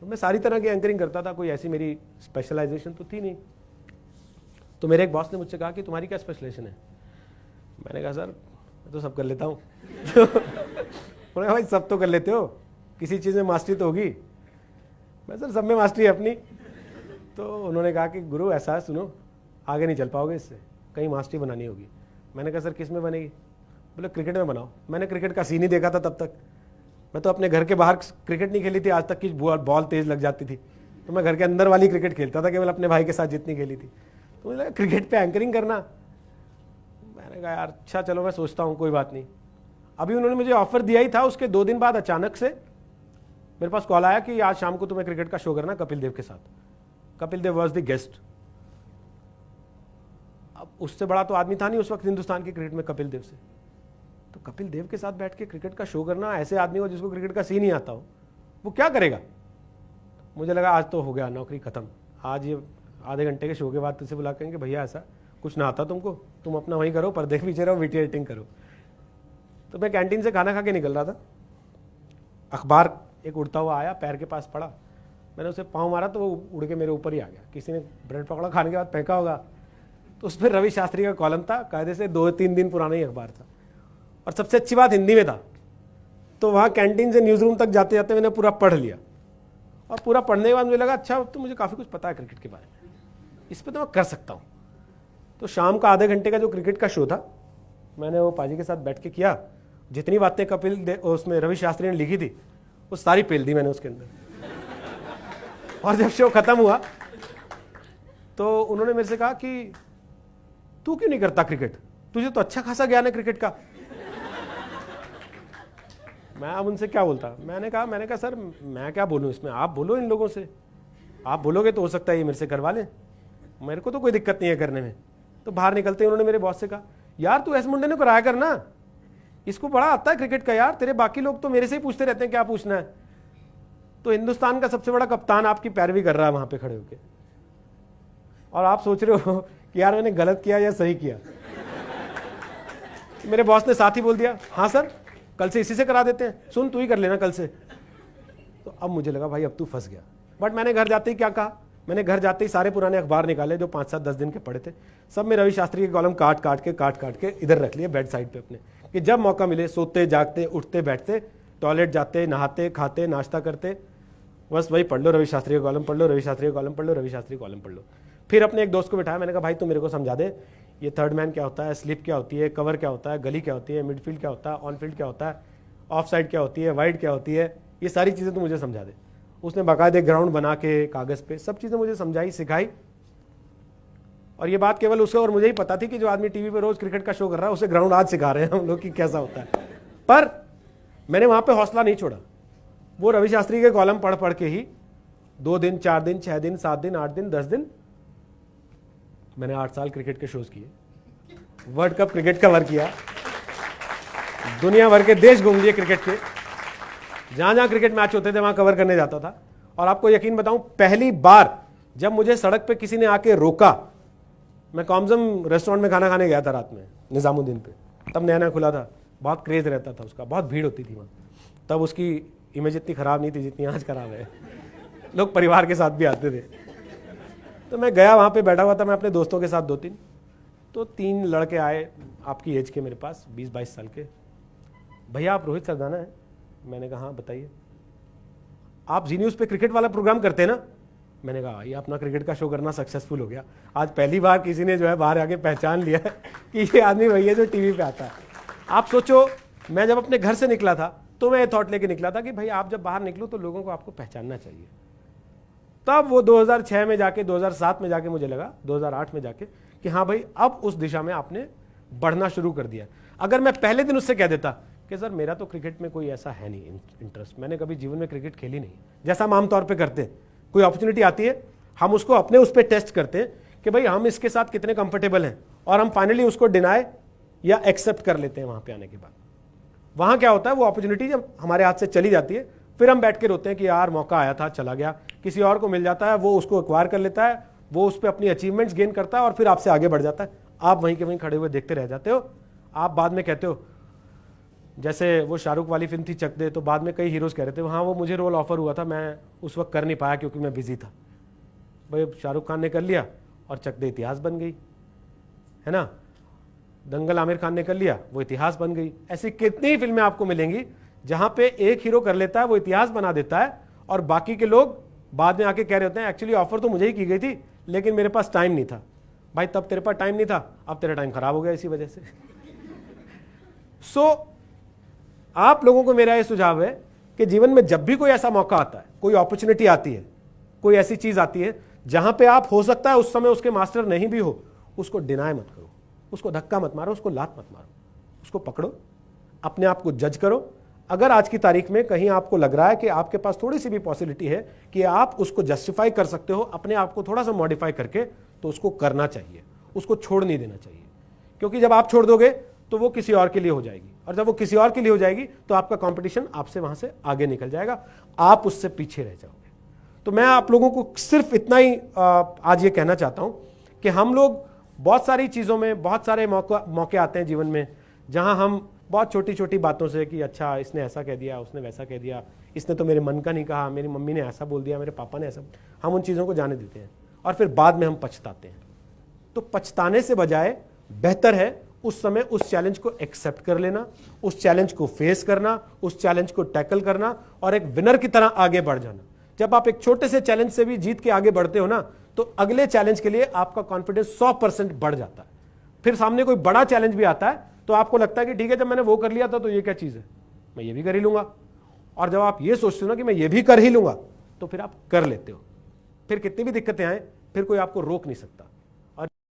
तो मैं सारी तरह की एंकरिंग करता था, कोई ऐसी मेरी स्पेशलाइजेशन तो थी नहीं। तो मेरे एक बॉस ने मुझसे कहा कि तुम्हारी क्या स्पेशलाइजेशन है? मैंने कहा सर मैं तो सब कर लेता हूँ। उन्होंने कहा भाई सब तो कर लेते हो, किसी चीज़ में मास्टरी तो होगी। मैं सर सब में मास्टरी है अपनी। तो उन्होंने कहा कि गुरु ऐसा है, सुनो आगे नहीं चल पाओगे इससे, कहीं मास्टरी बनानी होगी। मैंने कहा सर किस में बनेगी? बोले क्रिकेट में बनाओ। मैंने क्रिकेट का सीन ही देखा था तब तक, मैं तो अपने घर के बाहर क्रिकेट नहीं खेली थी आज तक कि बॉल तेज लग जाती थी। तो मैं घर के अंदर वाली क्रिकेट खेलता था केवल अपने भाई के साथ जितनी खेली थी। तो मुझे लगा क्रिकेट पे एंकरिंग करना। मैंने कहा यार अच्छा चलो मैं सोचता हूँ, कोई बात नहीं। अभी उन्होंने मुझे ऑफर दिया ही था, उसके 2 दिन बाद अचानक से मेरे पास कॉल आया कि आज शाम को तुम्हें क्रिकेट का शो करना कपिल देव के साथ। Kapil Dev was the guest. अब उससे बड़ा तो आदमी था नहीं उस वक्त हिंदुस्तान की क्रिकेट में कपिल देव से। तो कपिल देव के साथ बैठ के क्रिकेट का शो करना, ऐसे आदमी को जिसको क्रिकेट का सीन ही आता हो, वो क्या करेगा? मुझे लगा आज तो हो गया, नौकरी खत्म। आज ये आधे घंटे के शो के बाद तुझसे बुला करेंगे भैया ऐसा कुछ ना आता तुमको, तुम अपना वहीं करो, पर्दे के पीछे रहो, वीडियो एडिटिंग करो। तो मैं कैंटीन से खाना खा के निकल रहा था, अखबार एक उड़ता हुआ आया, पैर के पास पड़ा, मैंने उसे पाँव मारा तो वो उड़ के मेरे ऊपर ही आ गया। किसी ने ब्रेड पकड़ा, खाने के बाद फेंका होगा। तो उस पर रवि शास्त्री का कॉलम था, कायदे से 2-3 दिन पुराना ही अखबार था, और सबसे अच्छी बात हिंदी में था। तो वहाँ कैंटीन से न्यूज़ रूम तक जाते जाते मैंने पूरा पढ़ लिया, और पूरा पढ़ने के बाद मुझे लगा अच्छा तो मुझे काफ़ी कुछ पता है क्रिकेट के बारे में, इस पर तो मैं कर सकता हूँ। तो शाम का आधे घंटे का जो क्रिकेट का शो था, मैंने वो पाजी के साथ बैठ के किया। जितनी बातें कपिल देव उसमें रवि शास्त्री ने लिखी थी वो सारी पेल दी मैंने उसके अंदर। और जब शो खत्म हुआ तो उन्होंने मेरे से कहा कि तू क्यों नहीं करता क्रिकेट, तुझे तो अच्छा खासा ज्ञान है क्रिकेट का। मैं अब उनसे क्या बोलता? मैंने कहा सर मैं क्या बोलूं इसमें, आप बोलो इन लोगों से, आप बोलोगे तो हो सकता है ये मेरे से करवा ले, मेरे को तो कोई दिक्कत नहीं है करने में। तो बाहर निकलते उन्होंने मेरे बॉस से कहा यार तू ऐसे मुंडे ने कराया करना, इसको बड़ा आता है क्रिकेट का यार, तेरे बाकी लोग तो मेरे से ही पूछते रहते हैं क्या पूछना है। तो हिंदुस्तान का सबसे बड़ा कप्तान आपकी पैरवी कर रहा है वहां पे खड़े होके, और आप सोच रहे हो कि यार मैंने गलत किया या सही किया। मेरे बॉस ने साथ ही बोल दिया हाँ सर कल से इसी से करा देते हैं, सुन तू ही कर लेना कल से। तो अब मुझे लगा भाई अब तू फंस गया। बट मैंने घर जाते ही क्या कहा, मैंने घर जाते ही सारे पुराने अखबार निकाले जो 5-7-10 दिन के पढ़े थे, सब में रवि शास्त्री के कॉलम काट काट के इधर रख लिए बेड साइड पे अपने, कि जब मौका मिले सोते जागते उठते बैठते, टॉयलेट जाते, नहाते खाते नाश्ता करते, बस वही पढ़ लो, रवि शास्त्री का कॉलम पढ़ लो, रवि शास्त्री का कॉलम पढ़ लो, रवि शास्त्री का कॉलम पढ़ लो। फिर अपने एक दोस्त को बिठाया, मैंने कहा भाई तू मेरे को समझा दे ये थर्ड मैन क्या होता है, स्लिप क्या होती है, कवर क्या होता है, गली क्या होती है, मिडफील्ड क्या होता है, ऑन फील्ड क्या होता है, ऑफ साइड क्या होती है, वाइड क्या होती है, ये सारी चीज़ें तो मुझे समझा दे। उसने बाकायदे ग्राउंड बना के कागज़ पे सब चीज़ें मुझे समझाई सिखाई। और ये बात केवल उसे और मुझे ही पता थी कि जो आदमी टीवी पे रोज क्रिकेट का शो कर रहा है उसे ग्राउंड आज सिखा रहे हैं हम लोग कि कैसा होता है। पर मैंने वहाँ पे हौसला नहीं छोड़ा, वो रवि शास्त्री के कॉलम पढ़ पढ़ के ही 2 दिन 4 दिन 6 दिन 7 दिन 8 दिन 10 दिन मैंने 8 साल क्रिकेट के शोज किए, वर्ल्ड कप क्रिकेट कवर किया, दुनिया भर के देश घूम लिए क्रिकेट के, जहां जहां क्रिकेट मैच होते थे वहां कवर करने जाता था। और आपको यकीन बताऊं पहली बार जब मुझे सड़क पे किसी ने आके रोका, मैं कॉम्जम रेस्टोरेंट में खाना खाने गया था रात में निजामुद्दीन पे, तब नया नया खुला था, बहुत क्रेज रहता था उसका, बहुत भीड़ होती थी वहाँ, तब उसकी इमेज इतनी खराब नहीं थी जितनी आज खराब है, लोग परिवार के साथ भी आते थे। तो मैं गया वहाँ पे बैठा हुआ था मैं अपने दोस्तों के साथ 2-3, तो 3 लड़के आए आपकी एज के मेरे पास 20-22 साल के, भैया आप रोहित सरदाना हैं? मैंने कहा हाँ बताइए। आप जी न्यूज़ पे क्रिकेट वाला प्रोग्राम करते हैं ना? मैंने कहा ये अपना क्रिकेट का शो करना सक्सेसफुल हो गया, आज पहली बार किसी ने जो है बाहर आके पहचान लिया है कि ये आदमी वही है जो टीवी पे आता है। आप सोचो मैं जब अपने घर से निकला था तो मैं ये थॉट लेके निकला था कि भाई आप जब बाहर निकलो तो लोगों को आपको पहचानना चाहिए। तब वो 2006 में जाके 2007 में जाके मुझे लगा 2008 में जाके कि हाँ भाई अब उस दिशा में आपने बढ़ना शुरू कर दिया। अगर मैं पहले दिन उससे कह देता कि सर मेरा तो क्रिकेट में कोई ऐसा है नहीं इंटरेस्ट, मैंने कभी जीवन में क्रिकेट खेली नहीं, जैसा हम आमतौर पर करते हैं, कोई अपॉर्चुनिटी आती है हम उसको अपने उस पर टेस्ट करते हैं कि भाई हम इसके साथ कितने कंफर्टेबल हैं, और हम फाइनली उसको डिनाई या एक्सेप्ट कर लेते हैं। वहां पे आने के बाद वहां क्या होता है, वो अपॉर्चुनिटी जब हमारे हाथ से चली जाती है फिर हम बैठ के रोते हैं कि यार मौका आया था चला गया, किसी और को मिल जाता है, वो उसको एक्वायर कर लेता है, वो उस पर अपनी अचीवमेंट्स गेन करता है और फिर आपसे आगे बढ़ जाता है, आप वहीं के वहीं खड़े हुए देखते रह जाते हो। आप बाद में कहते हो जैसे वो शाहरुख वाली फिल्म थी चक दे, तो बाद में कई हीरोज कह रहे थे हाँ वो मुझे रोल ऑफर हुआ था, मैं उस वक्त कर नहीं पाया क्योंकि मैं बिजी था। भाई शाहरुख खान ने कर लिया और चक दे इतिहास बन गई, है ना। दंगल आमिर खान ने कर लिया, वो इतिहास बन गई। ऐसी कितनी ही फिल्में आपको मिलेंगी जहां पे एक हीरो कर लेता है, वो इतिहास बना देता है, और बाकी के लोग बाद में आके कह रहे होते हैं एक्चुअली ऑफर तो मुझे ही की गई थी लेकिन मेरे पास टाइम नहीं था। भाई तब तेरे पास टाइम नहीं था, अब तेरा टाइम खराब हो गया इसी वजह से। सो आप लोगों को मेरा यह सुझाव है कि जीवन में जब भी कोई ऐसा मौका आता है, कोई अपॉर्चुनिटी आती है, कोई ऐसी चीज आती है जहां पे आप हो सकता है उस समय उसके मास्टर नहीं भी हो, उसको डिनाय मत करो, उसको धक्का मत मारो, उसको लात मत मारो, उसको पकड़ो, अपने आप को जज करो। अगर आज की तारीख में कहीं आपको लग रहा है कि आपके पास थोड़ी सी भी पॉसिबिलिटी है कि आप उसको जस्टिफाई कर सकते हो अपने आप को थोड़ा सा मॉडिफाई करके, तो उसको करना चाहिए, उसको छोड़ नहीं देना चाहिए। क्योंकि जब आप छोड़ दोगे तो वो किसी और के लिए हो जाएगी, और जब वो किसी और के लिए हो जाएगी तो आपका कंपटीशन आपसे वहां से आगे निकल जाएगा, आप उससे पीछे रह जाओगे। तो मैं आप लोगों को सिर्फ इतना ही आज ये कहना चाहता हूं कि हम लोग बहुत सारी चीज़ों में, बहुत सारे मौके आते हैं जीवन में जहां हम बहुत छोटी छोटी बातों से कि अच्छा इसने ऐसा कह दिया, उसने वैसा कह दिया, इसने तो मेरे मन का नहीं कहा, मेरी मम्मी ने ऐसा बोल दिया, मेरे पापा ने ऐसा, हम उन चीज़ों को जाने देते हैं और फिर बाद में हम पछताते हैं। तो पछताने से बजाय बेहतर है उस समय उस चैलेंज को एक्सेप्ट कर लेना, उस चैलेंज को फेस करना, उस चैलेंज को टैकल करना और एक विनर की तरह आगे बढ़ जाना। जब आप एक छोटे से चैलेंज से भी जीत के आगे बढ़ते हो ना, तो अगले चैलेंज के लिए आपका कॉन्फिडेंस 100% बढ़ जाता है। फिर सामने कोई बड़ा चैलेंज भी आता है तो आपको लगता है कि ठीक है, जब मैंने वो कर लिया था तो ये क्या चीज है, मैं ये भी कर ही लूंगा। और जब आप ये सोचते हो ना कि मैं ये भी कर ही लूंगा, तो फिर आप कर लेते हो। फिर कितनी भी दिक्कतें आए, फिर कोई आपको रोक नहीं सकता।